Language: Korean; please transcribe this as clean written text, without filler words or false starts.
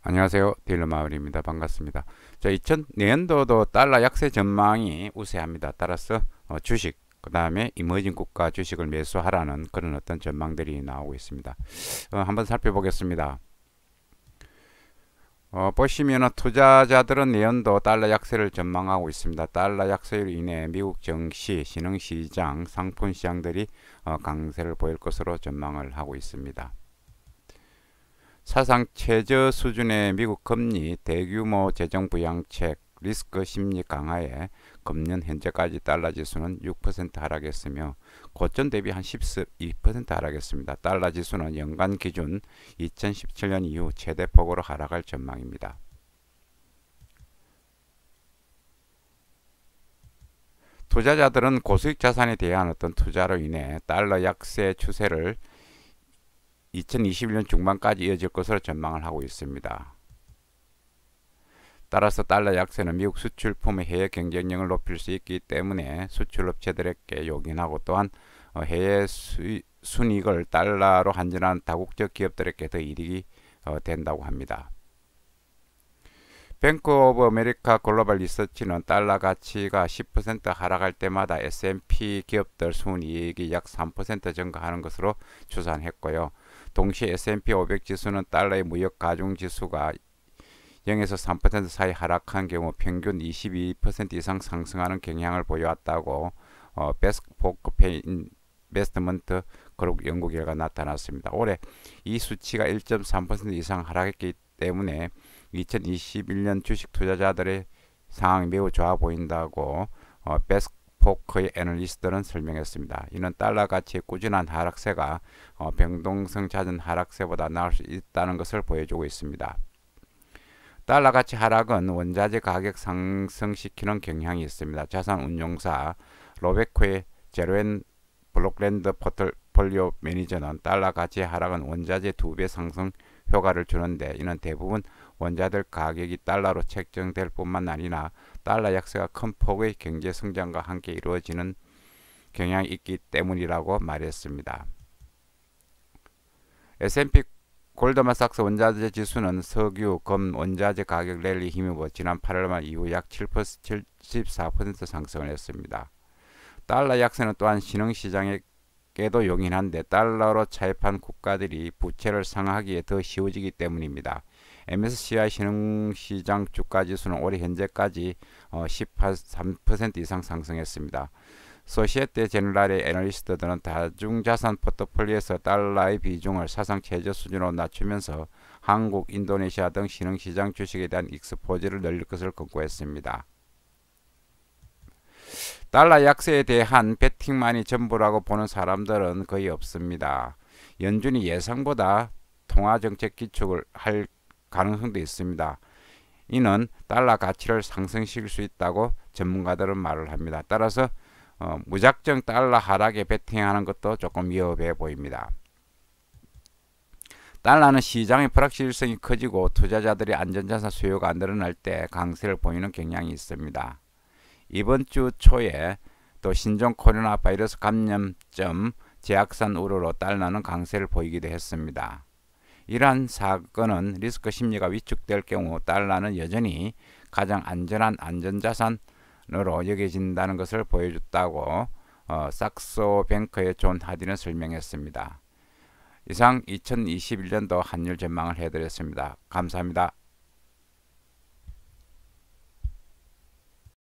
안녕하세요. 딜러마을입니다. 반갑습니다. 자, 2000년도도 달러 약세 전망이 우세합니다. 따라서 주식, 그 다음에 이머징 국가 주식을 매수하라는 그런 어떤 전망들이 나오고 있습니다. 한번 살펴보겠습니다. 보시면은 투자자들은 내년도 달러 약세를 전망하고 있습니다. 달러 약세로 인해 미국 증시, 신흥시장, 상품시장들이 강세를 보일 것으로 전망을 하고 있습니다. 사상 최저 수준의 미국 금리, 대규모 재정 부양책, 리스크 심리 강화에 금년 현재까지 달러 지수는 6% 하락했으며 고점 대비 한 12% 하락했습니다. 달러 지수는 연간 기준 2017년 이후 최대 폭으로 하락할 전망입니다. 투자자들은 고수익 자산에 대한 어떤 투자로 인해 달러 약세 추세를 2021년 중반까지 이어질 것으로 전망을 하고 있습니다. 따라서 달러 약세는 미국 수출품의 해외 경쟁력을 높일 수 있기 때문에 수출업체들에게 요긴하고 또한 해외 순이익을 달러로 환전한 다국적 기업들에게 더 이익이 된다고 합니다. 뱅크 오브 아메리카 글로벌 리서치는 달러 가치가 10% 하락할 때마다 S&P 기업들 순이익이 약 3% 증가하는 것으로 추산했고요. 동시에 S&P 500 지수는 달러의 무역 가중 지수가 0에서 3% 사이 하락한 경우 평균 22% 이상 상승하는 경향을 보여왔다고 베스포크 인베스트먼트 그룹 연구 결과 나타났습니다. 올해 이 수치가 1.3% 이상 하락했기 때문에 2021년 주식 투자자들의 상황이 매우 좋아 보인다고 베스포크의 애널리스트들은 설명했습니다. 이는 달러 가치의 꾸준한 하락세가 변동성 잦은 하락세보다 나을 수 있다는 것을 보여주고 있습니다. 달러 가치 하락은 원자재 가격 상승시키는 경향이 있습니다. 자산운용사 로베코의 제로앤 블록랜드 포트폴리오 매니저는 달러 가치의 하락은 원자재 2배 상승 효과를 주는데 이는 대부분 원자재 가격이 달러로 책정될 뿐만 아니라 달러 약세가 큰 폭의 경제 성장과 함께 이루어지는 경향이 있기 때문이라고 말했습니다. S&P 골드만삭스 원자재 지수는 석유, 금, 원자재 가격 랠리 힘입어 지난 8월 말 이후 약 74% 상승을 했습니다. 달러 약세는 또한 신흥시장에게도 용인한데 달러로 차입한 국가들이 부채를 상하기에 더 쉬워지기 때문입니다. MSCI 신흥시장 주가지수는 올해 현재까지 13% 이상 상승했습니다. 소시에테 제너랄의 애널리스트들은 다중자산 포트폴리오에서 달러의 비중을 사상 최저 수준으로 낮추면서 한국, 인도네시아 등 신흥시장 주식에 대한 익스포즈를 늘릴 것을 권고했습니다. 달러 약세에 대한 베팅만이 전부라고 보는 사람들은 거의 없습니다. 연준이 예상보다 통화정책 기축을 할 가능성도 있습니다. 이는 달러 가치를 상승시킬 수 있다고 전문가들은 말을 합니다. 따라서 무작정 달러 하락에 베팅하는 것도 조금 위험해 보입니다. 달러는 시장의 불확실성이 커지고 투자자들이 안전자산 수요가 늘어날 때 강세를 보이는 경향이 있습니다. 이번 주 초에 또 신종 코로나 바이러스 감염점 재확산 우려로 달러는 강세를 보이기도 했습니다. 이러한 사건은 리스크 심리가 위축될 경우 달러는 여전히 가장 안전한 안전자산으로 여겨진다는 것을 보여줬다고 sakso뱅크의 존 하디는 설명했습니다. 이상 2021년도 환율 전망을 해드렸습니다. 감사합니다.